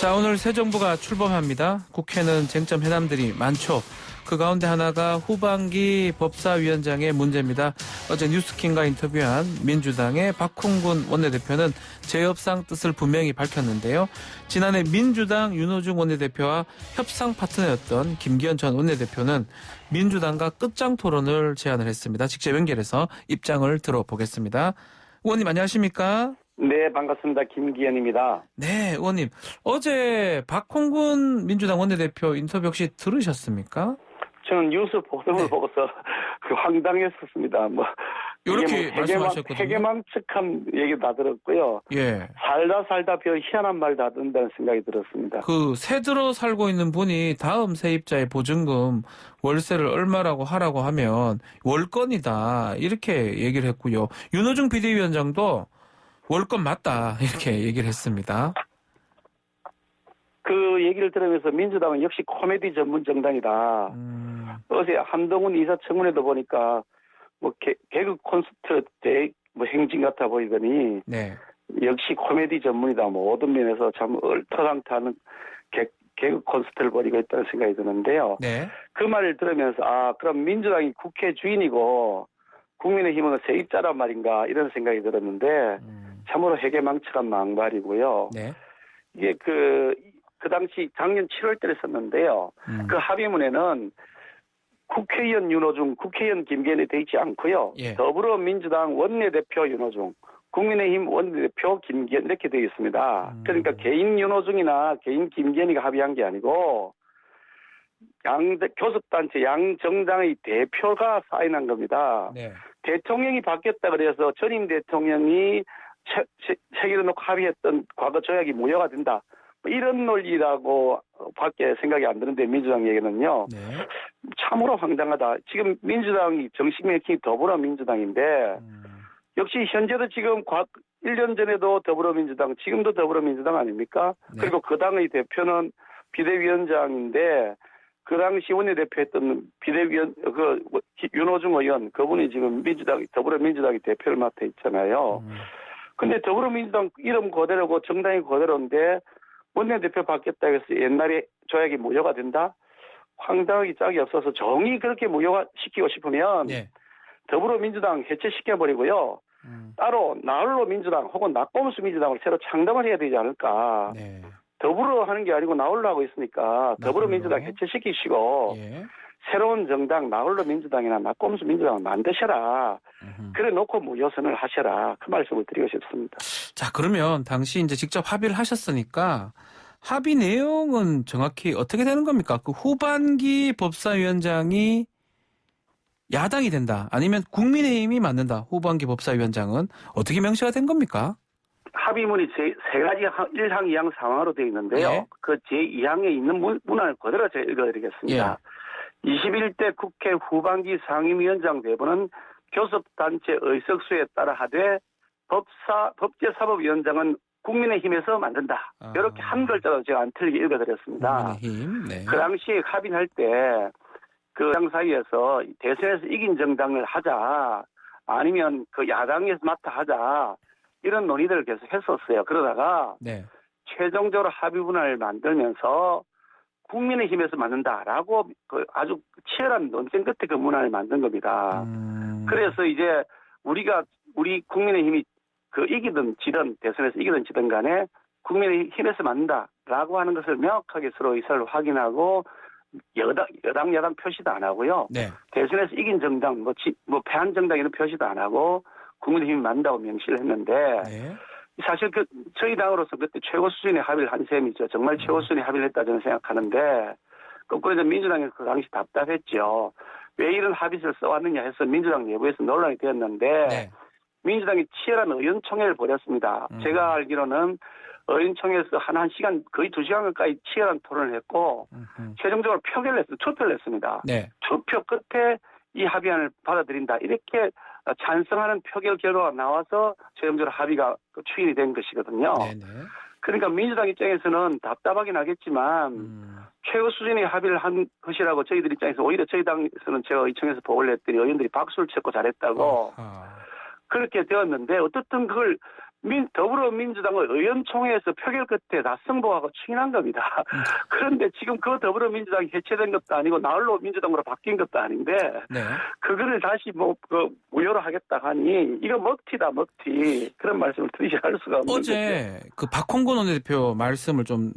자, 오늘 새 정부가 출범합니다. 국회는 쟁점 해남들이 많죠. 그 가운데 하나가 후반기 법사위원장의 문제입니다. 어제 뉴스킹과 인터뷰한 민주당의 박홍근 원내대표는 재협상 뜻을 분명히 밝혔는데요. 지난해 민주당 윤호중 원내대표와 협상 파트너였던 김기현 전 원내대표는 민주당과 끝장 토론을 제안을 했습니다. 직접 연결해서 입장을 들어보겠습니다. 의원님 안녕하십니까? 네, 반갑습니다. 김기현입니다. 네, 의원님. 어제 박홍근 민주당 원내대표 인터뷰 혹시 들으셨습니까? 저는 뉴스 보도를 보고서 황당했었습니다. 이렇게 말씀하셨거든요. 해괴망측한 얘기 다 들었고요. 예. 살다 별 희한한 말 다 듣는다는 생각이 들었습니다. 새 들어 살고 있는 분이 다음 세입자의 보증금 월세를 얼마라고 하라고 하면 월권이다. 이렇게 얘기를 했고요. 윤호중 비대위원장도 월권 맞다. 이렇게 얘기를 했습니다. 그 얘기를 들으면서 민주당은 역시 코미디 전문 정당이다. 어제 한동훈 이사 청문회도 보니까 개그 콘서트 행진 같아 보이더니 네. 역시 코미디 전문이다. 모든 면에서 참 얼토당토하는 개그 콘서트를 벌이고 있다는 생각이 드는데요. 네. 그 말을 들으면서 그럼 민주당이 국회 주인이고 국민의힘은 세입자란 말인가 이런 생각이 들었는데 참으로 해괴망측한 막말이고요. 네. 이게 그 당시 작년 7월 달에 썼는데요. 그 합의문에는 국회의원 윤호중, 국회의원 김기현이 되어 있지 않고요. 예. 더불어민주당 원내대표 윤호중, 국민의힘 원내대표 김기현 이렇게 되어 있습니다. 그러니까 개인 윤호중이나 개인 김기현이가 합의한 게 아니고 교섭단체 양정당의 대표가 사인한 겁니다. 네. 대통령이 대통령이 바뀌었다 그래서 전임 대통령이 체결해 놓고 합의했던 과거 조약이 무효가 된다. 이런 논리라고 밖에 생각이 안 드는데 민주당 얘기는요. 네. 참으로 황당하다. 지금 민주당이 정식 맥힘이 더불어민주당인데 역시 현재도 지금 1년 전에도 더불어민주당, 지금도 더불어민주당 아닙니까? 네. 그리고 그 당의 대표는 비대위원장인데 그 당시 원내대표했던 윤호중 의원 그분이 지금 더불어민주당의 대표를 맡아 있잖아요. 근데 더불어민주당 이름 그대로고 정당이 그대로인데 원내대표 바뀌었다 해서 옛날에 조약이 무효가 된다? 황당하기 짝이 없어서 정의 그렇게 무효화 시키고 싶으면 네. 더불어민주당 해체시켜버리고요. 따로 나홀로 민주당 혹은 낙검수 민주당을 새로 창당을 해야 되지 않을까. 네. 더불어 하는 게 아니고 나홀로 하고 있으니까 더불어민주당 해체시키시고 예. 새로운 정당 나홀로 민주당이나 낙검수 민주당을 만드셔라. 그래 놓고 무효선을 하셔라. 그 말씀을 드리고 싶습니다. 자, 그러면 당시 이제 직접 합의를 하셨으니까 합의 내용은 정확히 어떻게 되는 겁니까? 그 후반기 법사위원장이 야당이 된다. 아니면 국민의힘이 맡는다. 후반기 법사위원장은 어떻게 명시가 된 겁니까? 합의문이 세 가지 1항, 2항, 3항으로 되어 있는데요. 네. 그 제2항에 있는 문안을 그대로 제가 읽어드리겠습니다. 21대 국회 후반기 상임위원장 대부는 교섭단체 의석수에 따라 하되 법제사법위원장은 국민의힘에서 만든다. 이렇게 한 글자로 제가 안 틀리게 읽어드렸습니다. 국민의힘. 네. 그 당시에 합의할 때 그 당 사이에서 대선에서 이긴 정당을 하자 아니면 그 야당에서 맡아 하자 이런 논의들을 계속 했었어요. 그러다가 네. 최종적으로 합의문을 만들면서 국민의힘에서 만든다라고 아주 치열한 논쟁 끝에 그 문안을 만든 겁니다. 그래서 이제 우리 국민의힘이 이기든 지든 대선에서 이기든 지든 간에 국민의힘에서 만든다라고 하는 것을 명확하게 서로 의사를 확인하고 여당 표시도 안 하고요. 네. 대선에서 이긴 정당 패한 정당에는 표시도 안 하고 국민의힘이 만든다고 명시를 했는데 네. 사실 저희 당으로서 그때 최고 수준의 합의를 한 셈이죠. 정말 최고 수준의 합의를 했다 저는 생각하는데 거꾸로 이제 민주당이 그 당시 답답했죠. 왜 이런 합의서를 써왔느냐 해서 민주당 내부에서 논란이 되었는데 네. 민주당이 치열한 의원총회를 벌였습니다. 제가 알기로는 의원총회에서 한 시간 거의 2시간 가까이 치열한 토론을 했고 최종적으로 투표를 했습니다. 네. 투표 끝에 이 합의안을 받아들인다. 이렇게 찬성하는 표결 결과가 나와서 최종적으로 합의가 추인이 된 것이거든요. 네네. 그러니까 민주당 입장에서는 답답하긴 하겠지만 최고 수준의 합의를 한 것이라고 저희들 입장에서 오히려 저희 당에서는 제가 의총에서 보고를 했더니 의원들이 박수를 쳤고 잘했다고 그렇게 되었는데 어떻든 그걸 더불어민주당의 의원총회에서 표결 끝에 다 승복하고 추인한 겁니다. 그런데 지금 그 더불어민주당이 해체된 것도 아니고 나홀로 민주당으로 바뀐 것도 아닌데 네. 그거를 다시 무효로 하겠다 하니 이거 먹튀다 먹튀 그런 말씀을 드리지 않을 수가 없는 거죠. 어제 그 박홍근 원내대표 말씀을 좀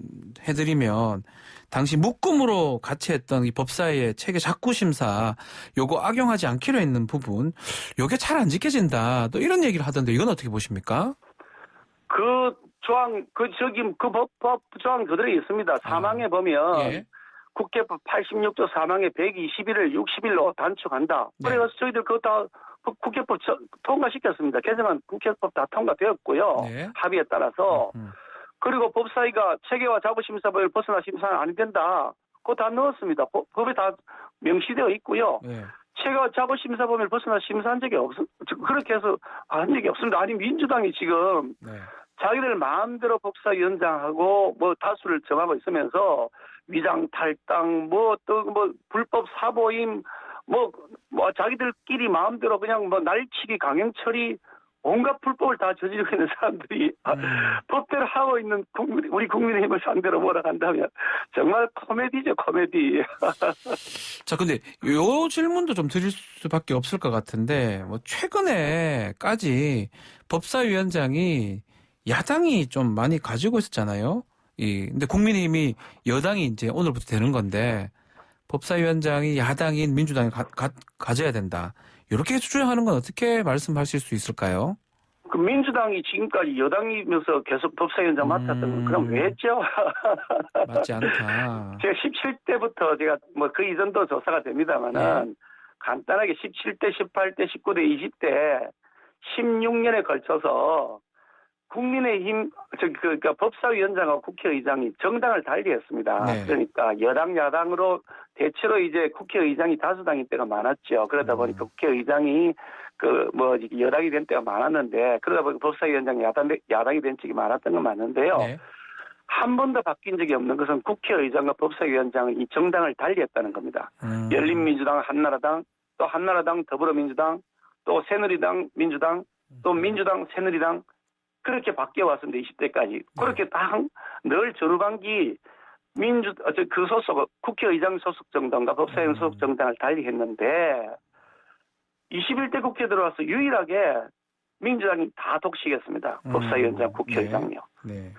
해드리면 당시 묶음으로 같이 했던 이 법사위의 체계 작구 심사 요거 악용하지 않기로 했는 부분 요게 잘 안 지켜진다 또 이런 얘기를 하던데 이건 어떻게 보십니까? 그 조항 그 법 조항 그대로 있습니다. 사망에 보면 예. 국회법 86조 사망에 121일 60일로 단축한다. 네. 그래서 저희들 그거 다 국회법 통과시켰습니다. 개정안 국회법 다 통과되었고요. 네. 합의에 따라서. 그리고 법사위가 체계와 자부심사법을 벗어나 심사는 안 된다. 그거 다 넣었습니다. 법에 다 명시되어 있고요. 네. 체계와 자부심사법을 벗어나 심사한 적이 그렇게 해서 한 적이 없습니다. 아니 민주당이 지금 네. 자기들 마음대로 법사위원장하고 다수를 정하고 있으면서 위장 탈당 불법 사보임 자기들끼리 마음대로 그냥 날치기 강행 처리 온갖 불법을 다 저지르고 있는 사람들이 법대로 하고 있는 우리 국민의힘을 상대로 몰아간다면 정말 코미디죠, 코미디. 자, 근데 요 질문도 좀 드릴 수밖에 없을 것 같은데 최근에까지 법사위원장이 야당이 좀 많이 가지고 있었잖아요. 근데 국민의힘이 여당이 이제 오늘부터 되는 건데 법사위원장이 야당인 민주당이 가져야 된다. 이렇게 주장하는 건 어떻게 말씀하실 수 있을까요? 그 민주당이 지금까지 여당이면서 계속 법사위원장 맡았던 건 그럼 왜 했죠? 맞지 않다. 제가 17대부터 제가 그 이전도 조사가 됩니다만은 간단하게 17대, 18대, 19대, 20대 16년에 걸쳐서 국민의힘 그러니까 법사위원장과 국회의장이 정당을 달리했습니다. 네. 그러니까 여당 야당으로 대체로 이제 국회의장이 다수당인 때가 많았죠. 그러다 보니까 국회의장이 여당이 된 때가 많았는데 그러다 보니까 법사위원장이 야당이 된 적이 많았던 건 맞는데요. 네. 한 번도 바뀐 적이 없는 것은 국회의장과 법사위원장은 이 정당을 달리했다는 겁니다. 열린민주당, 한나라당, 또 한나라당, 더불어민주당, 또 새누리당, 민주당, 또 민주당, 새누리당 그렇게 바뀌어 왔습니다. 20대까지. 그렇게 늘 전후반기 그 소속 국회의장 소속 정당과 법사위원 소속 정당을 달리했는데 21대 국회 들어와서 유일하게 민주당이 다 독식했습니다. 법사위원장, 국회의장요. 네.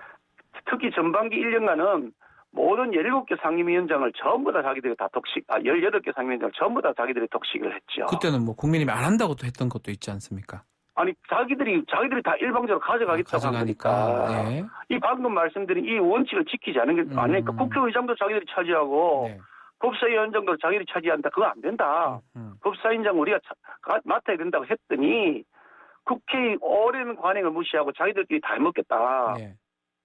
특히 전반기 1년간은 모든 17개 상임위원장을 전부 다 자기들이 다 18개 상임위원장을 전부 다 자기들이 독식을 했죠. 그때는 국민의힘이 안 한다고 또 했던 것도 있지 않습니까? 아니 자기들이 다 일방적으로 가져가겠다고 가져가니까. 하니까 네. 이 방금 말씀드린 이 원칙을 지키지 않은 게 아니니까 국회의장도 자기들이 차지하고 네. 법사위원장도 자기들이 차지한다. 그거 안 된다. 법사위원장 우리가 맡아야 된다고 했더니 국회의 오랜 관행을 무시하고 자기들끼리 다 해먹겠다. 네.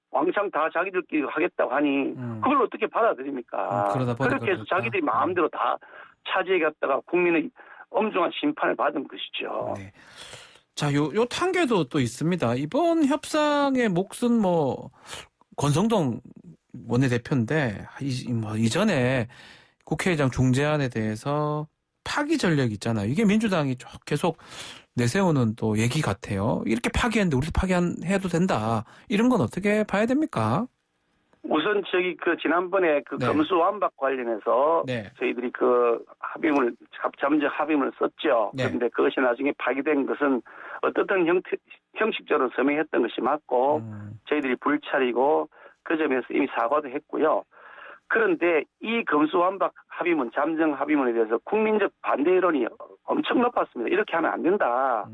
왕창 다 자기들끼리 하겠다고 하니 그걸 어떻게 받아들입니까? 그러다 보니까 그렇게 해서 자기들이 마음대로 다 차지해갔다가 국민의 엄중한 심판을 받은 것이죠. 네. 자, 요 단계도 또 있습니다. 이번 협상의 몫은 권성동 원내대표인데, 이전에 국회의장 중재안에 대해서 파기 전략이 있잖아요. 이게 민주당이 계속 내세우는 또 얘기 같아요. 이렇게 파기했는데 우리도 파기해도 된다. 이런 건 어떻게 봐야 됩니까? 우선 지난번에 네. 검수완박 관련해서 네. 저희들이 잠정 합의문을 썼죠. 네. 그런데 그것이 나중에 파기된 것은 어떻든 형식적으로 서명했던 것이 맞고 저희들이 불찰이고 그 점에서 이미 사과도 했고요. 그런데 이 검수완박 합의문, 잠정 합의문에 대해서 국민적 반대 여론이 엄청 높았습니다. 이렇게 하면 안 된다.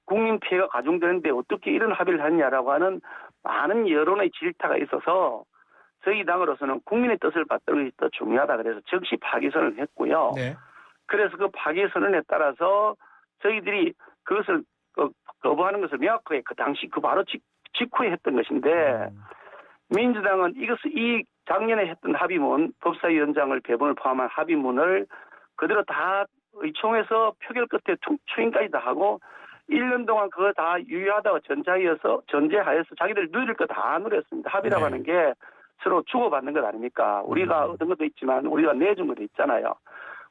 국민 피해가 가중되는데 어떻게 이런 합의를 하느냐라고 하는 많은 여론의 질타가 있어서 저희 당으로서는 국민의 뜻을 받드는 것이 더 중요하다. 그래서 즉시 파기선언을 했고요. 네. 그래서 그 파기선언에 따라서 저희들이 그것을 거부하는 것을 명확하게 그 당시 바로 직후에 했던 것인데 민주당은 이 작년에 했던 합의문, 법사위원장을 배분을 포함한 합의문을 그대로 다 의총에서 표결 끝에 추인까지 다 하고 1년 동안 그거 다 유효하다고 전제하에서 자기들 누릴 거 다 누렸습니다. 합의라고 하는 게 서로 주고받는 것 아닙니까? 우리가 얻은 것도 있지만 우리가 내준 것도 있잖아요.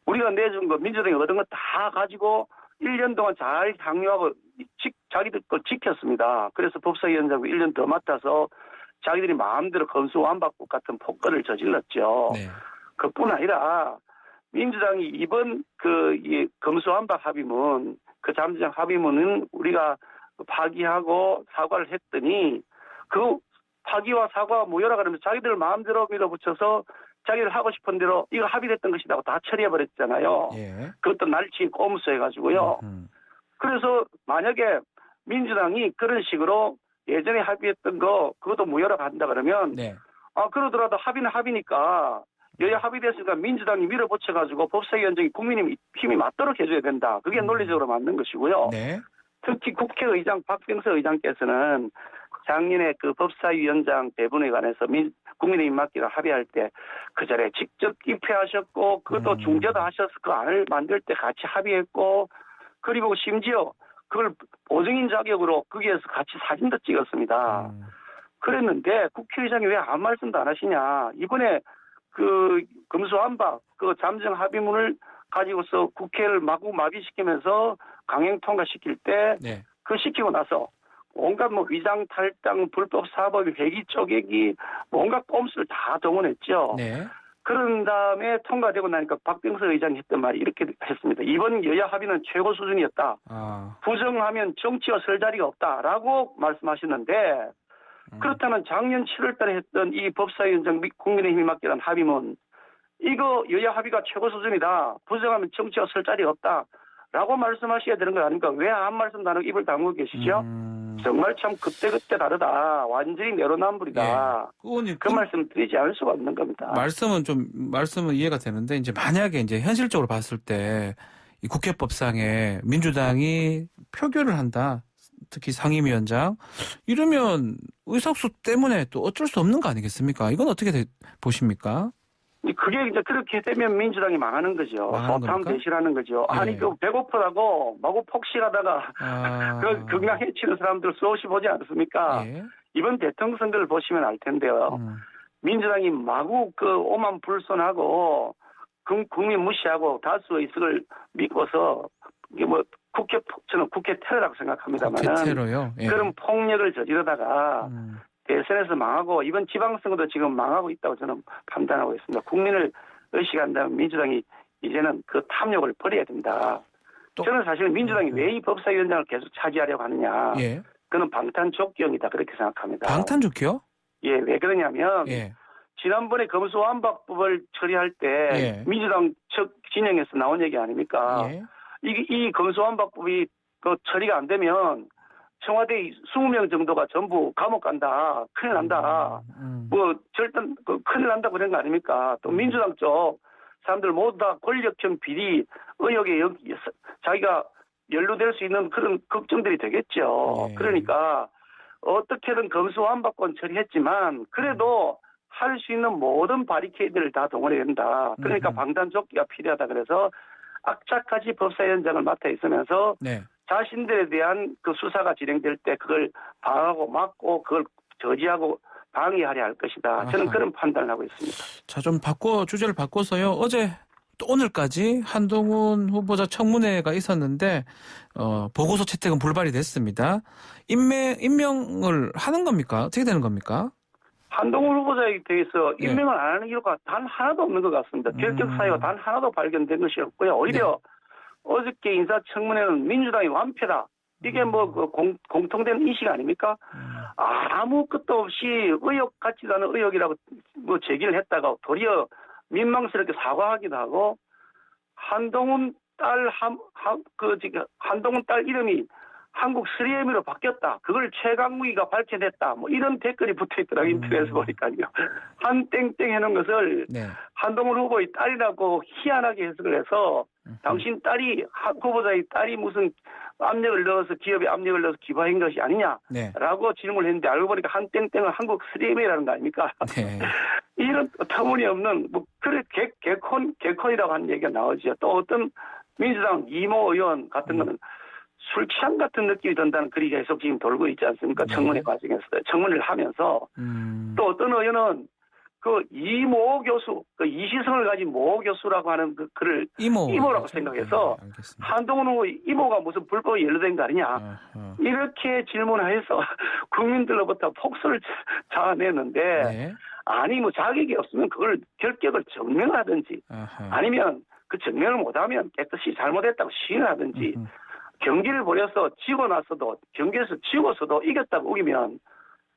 우리가 내준 거 민주당이 얻은 거 다 가지고 1년 동안 잘 향유하고 자기들 걸 지켰습니다. 그래서 법사위원장을 1년 더 맡아서 자기들이 마음대로 검수완박법 같은 폭거를 저질렀죠. 네. 그뿐 아니라 민주당이 이번 이 검수완박 합의문, 그 잠정 합의문은 우리가 파기하고 사과를 했더니 그 파기와 사과 무효라 그러면서 자기들 마음대로 밀어붙여서 자기들 하고 싶은 대로 이거 합의됐던 것이라고 다 처리해버렸잖아요. 예. 그것도 날치 꼼수 해가지고요. 그래서 만약에 민주당이 그런 식으로 예전에 합의했던 거 그것도 무효라고 한다 그러면 네. 그러더라도 합의는 합의니까 여야 합의됐으니까 민주당이 밀어붙여가지고 법사위원장이 국민의 힘이 맞도록 해줘야 된다. 그게 논리적으로 맞는 것이고요. 네. 특히 국회의장 박병석 의장께서는 작년에 그 법사위원장 배분에 관해서 국민의힘 맡기로 합의할 때 그 자리에 직접 입회하셨고 그것도 중재도 하셔서 그 안을 만들 때 같이 합의했고 그리고 심지어 그걸 보증인 자격으로 거기에서 같이 사진도 찍었습니다. 그랬는데 국회의장이 왜 아무 말씀도 안 하시냐. 이번에 그 검수완박 그 잠정 합의문을 가지고서 국회를 마구마비시키면서 강행 통과시킬 때 네. 그 시키고 나서 온갖 뭐 위장 탈당 불법 사법 회기 쪼개기 온갖 꼼수를 다 동원했죠. 네. 그런 다음에 통과되고 나니까 박병석 의장이 했던 말이 이렇게 했습니다. 이번 여야 합의는 최고 수준이었다. 부정하면 정치와 설 자리가 없다라고 말씀하셨는데 그렇다면 작년 7월 달에 했던 이 법사위원장 및 국민의힘이 맡기는 합의문 이거 여야 합의가 최고 수준이다. 부정하면 정치와 설 자리가 없다라고 말씀하셔야 되는 거 아닙니까? 왜 아무 말씀도 안 하고 입을 다물고 계시죠? 정말 참 그때그때 다르다. 완전히 내로남불이다. 예. 그 말씀 드리지 않을 수가 없는 겁니다. 말씀은 이해가 되는데 이제 만약에 이제 현실적으로 봤을 때 이 국회법상에 민주당이 표결을 한다. 특히 상임위원장 이러면 의석수 때문에 또 어쩔 수 없는 거 아니겠습니까? 이건 어떻게 보십니까? 그게 이제 그렇게 되면 민주당이 망하는 거죠. 소탐 대실하는 거죠. 예. 아니 그 배고프다고 마구 폭식하다가 그 건강 해치는 사람들 수없이 보지 않습니까? 예. 이번 대통령 선거를 보시면 알 텐데요. 민주당이 마구 그 오만불손하고 국민 무시하고 다수 의석을 믿고서 이게 뭐 저는 국회 테러라고 생각합니다만은 국회 테러요? 예. 그런 폭력을 저지르다가 대선에서 망하고 이번 지방선거도 지금 망하고 있다고 저는 판단하고 있습니다. 국민을 의식한다면 민주당이 이제는 그 탐욕을 버려야 된다. 저는 사실 민주당이 왜 이 법사위원장을 계속 차지하려고 하느냐. 예. 그는 방탄조끼용이다 그렇게 생각합니다. 방탄조끼요? 예, 왜 그러냐면 예. 지난번에 검수완박법을 처리할 때 민주당 측 진영에서 나온 얘기 아닙니까? 예. 이 검수완박법이 그 처리가 안 되면 청와대 20명 정도가 전부 감옥 간다. 큰일 난다. 뭐 절대 큰일 난다고 그런 거 아닙니까? 또 민주당 쪽 사람들 모두 다 권력형 비리 의혹에 자기가 연루될 수 있는 그런 걱정들이 되겠죠. 예. 그러니까 어떻게든 검수완박권 처리했지만 그래도 할 수 있는 모든 바리케이드를 다 동원해야 된다. 그러니까 방탄조끼가 필요하다. 그래서 악착같이 법사위원장을 맡아 있으면서 네. 자신들에 대한 그 수사가 진행될 때 그걸 방하고 막고 그걸 저지하고 방해하려 할 것이다. 저는 그런 판단을 하고 있습니다. 자, 좀 주제를 바꿔서요. 어제 또 오늘까지 한동훈 후보자 청문회가 있었는데 보고서 채택은 불발이 됐습니다. 임명을 하는 겁니까? 어떻게 되는 겁니까? 한동훈 후보자에 대해서 임명을 안 하는 이유가 단 하나도 없는 것 같습니다. 결격 사유가 단 하나도 발견된 것이 없고요. 오히려 어저께 인사청문회는 민주당이 완패다. 이게 뭐 공통된 인식 아닙니까? 아무 것도 없이 의혹 같지도 않은 의혹이라고 뭐 제기를 했다가 도리어 민망스럽게 사과하기도 하고 한동훈 딸 이름이 한국 3M으로 바뀌었다. 그걸 최강욱이가 밝혀냈다. 뭐 이런 댓글이 붙어있더라고요. 인터넷에서 보니까요. 한 땡땡 해놓은 것을 한동훈 후보의 딸이라고 희한하게 해석을 해서 당신 딸이 후보자의 딸이 무슨 압력을 넣어서 기업에 압력을 넣어서 기부한 것이 아니냐라고 질문을 했는데 알고 보니까 한 땡땡은 한국 3M이라는 거 아닙니까? 이런 터무니없는 뭐 그래 개콘이라고 하는 얘기가 나오죠. 또 어떤 민주당 이모 의원 같은 거는 술 취한 같은 느낌이 든다는 글이 계속 지금 돌고 있지 않습니까? 청문회 과정에서 청문회를 하면서 또 어떤 의원은 그 이모 교수, 그 이시성을 가진 모 교수라고 하는 그 글을 이모라고 생각해서 한동훈 후보 이모가 무슨 불법에 연루된 거 아니냐. 이렇게 질문하여서 국민들로부터 폭소를 자아내는데 네. 아니 뭐 자격이 없으면 그걸 결격을 증명하든지 아니면 그 증명을 못하면 깨끗이 잘못했다고 시인을 하든지 경기를 벌여서 지고 나서도 경기에서 지고서도 이겼다고 우기면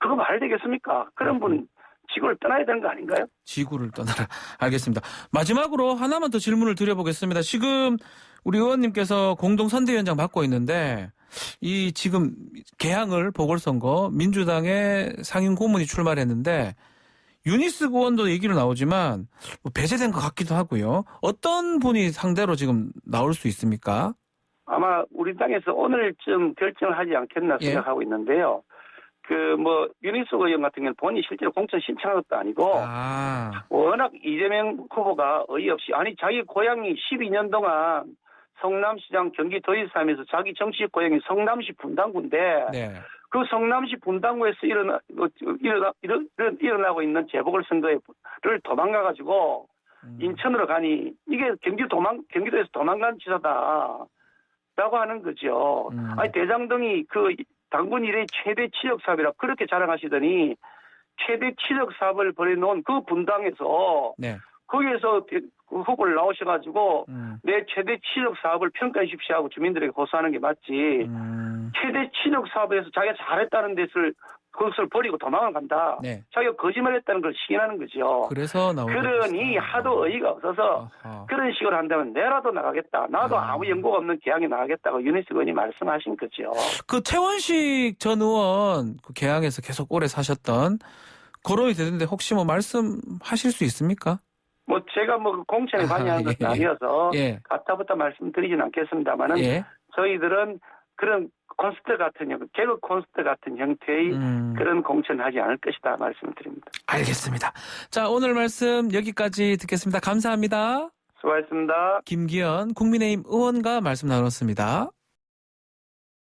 그거 말 되겠습니까? 그런 분 지구를 떠나야 되는 거 아닌가요? 지구를 떠나라. 알겠습니다. 마지막으로 하나만 더 질문을 드려보겠습니다. 지금 우리 의원님께서 공동선대위원장 맡고 있는데 이 지금 개항을 보궐선거 민주당의 상임 고문이 출마를 했는데 유니스 의원도 얘기로 나오지만 배제된 것 같기도 하고요. 어떤 분이 상대로 지금 나올 수 있습니까? 아마 우리 당에서 오늘쯤 결정을 하지 않겠나 생각하고 있는데요. 유니스 의원 같은 경우는 본인이 실제로 공천 신청한 것도 아니고, 워낙 이재명 후보가 어이없이, 아니, 자기 고향이 12년 동안 성남시장 경기도지사하면서 자기 정치적 고향이 성남시 분당구인데, 네. 그 성남시 분당구에서 일어나고 있는 재보궐선거를 도망가가지고, 인천으로 가니, 이게 경기도에서 도망간 지사다. 라고 하는 거죠. 아니, 대장동이 당군 이래 최대 치적 사업이라 그렇게 자랑하시더니 최대 치적 사업을 벌여놓은 그 분당에서 네. 거기에서 후보를 나오셔가지고 내 최대 치적 사업을 평가해 주십시오 하고 주민들에게 고소하는 게 맞지. 최대 치적 사업에서 자기가 잘했다는 그것을 버리고 도망을 간다. 네. 자기가 거짓말했다는 걸 시인하는 거죠. 그래서 그러니 하도 어이가 없어서 그런 식으로 한다면 내라도 나가겠다. 나도 아무 연고가 없는 개항에 나가겠다고 유니스 의원이 말씀하신 거죠. 그 최원식 전 의원 그 개항에서 계속 오래 사셨던 거론이 되는데 혹시 말씀하실 수 있습니까? 제가 공천에 관여한 것은 아니어서 예. 가타부터 말씀드리진 않겠습니다만은 저희들은 그런 콘서트 같은 개그 콘서트 같은 형태의 그런 공천을 하지 않을 것이다 말씀드립니다. 알겠습니다. 자, 오늘 말씀 여기까지 듣겠습니다. 감사합니다. 수고하셨습니다. 김기현 국민의힘 의원과 말씀 나눴습니다.